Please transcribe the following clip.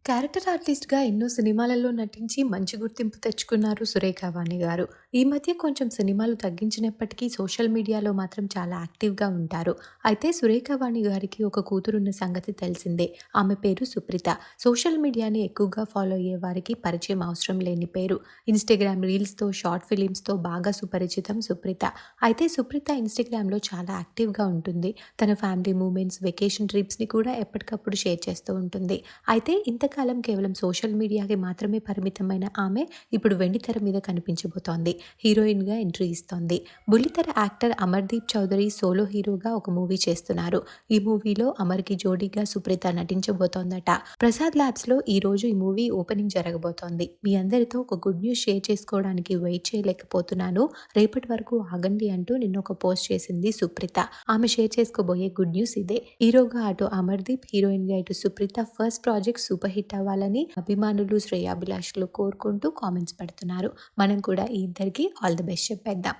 Character ఆర్టిస్ట్‌గా ఎన్నో సినిమాలలో నటించి మంచి గుర్తింపు తెచ్చుకున్నారు సురేఖ వాణి గారు. ఈ మధ్య కొంచెం సినిమాలు తగ్గించినప్పటికీ సోషల్ మీడియాలో మాత్రం చాలా యాక్టివ్‌గా ఉంటారు. అయితే సురేఖ వాణి గారికి ఒక కూతురున్న సంగతి తెలిసిందే. ఆమె పేరు సుప్రీత. సోషల్ మీడియాని ఎక్కువగా ఫాలో అయ్యే వారికి పరిచయం అవసరం లేని పేరు. ఇన్‌స్టాగ్రామ్ రీల్స్‌తో, షార్ట్ ఫిలిమ్స్‌తో బాగా సుపరిచితం సుప్రీత. అయితే సుప్రీత ఇన్‌స్టాగ్రామ్‌లో చాలా యాక్టివ్‌గా ఉంటుంది. తన ఫ్యామిలీ మూమెంట్స్, వెకేషన్ ట్రిప్స్‌ని కూడా ఎప్పటికప్పుడు షేర్ చేస్తూ ఉంటుంది. అయితే ఇంతకాలం కేవలం సోషల్ మీడియాకి మాత్రమే పరిమితమైన ఆమె ఇప్పుడు వెండితెర మీద కనిపించబోతోంది. హీరోయిన్‌గా ఎంట్రీ ఇస్తోంది. బుల్లితెర యాక్టర్ అమర్‌దీప్ చౌదరి సోలో హీరోగా ఒక మూవీ చేస్తున్నారు. ఈ మూవీలో అమర్‌కి జోడీగా సుప్రీత నటించబోతోందట. ప్రసాద్ ల్యాబ్స్‌లో ఈరోజు ఈ మూవీ ఓపెనింగ్ జరగబోతోంది. మీ అందరితో ఒక గుడ్ న్యూస్ షేర్ చేసుకోవడానికి వెయిట్ చేయలేకపోతున్నాను. రేపటి వరకు ఆగండి అంటూ నిన్న ఒక పోస్ట్ చేసింది సుప్రీత. ఆమె షేర్ చేసుకోబోయే గుడ్ న్యూస్ ఇదే. హీరోగా అటు అమర్‌దీప్, హీరోయిన్‌గా ఇటు Supritha first project super hit అవ్వాలని అభిమానులు, శ్రేయాభిలాషులు కోరుకుంటూ కామెంట్స్ పెడుతున్నారు. మనం కూడా ఈ ఇద్దరికి ఆల్ ది బెస్ట్ చెప్పేద్దాం.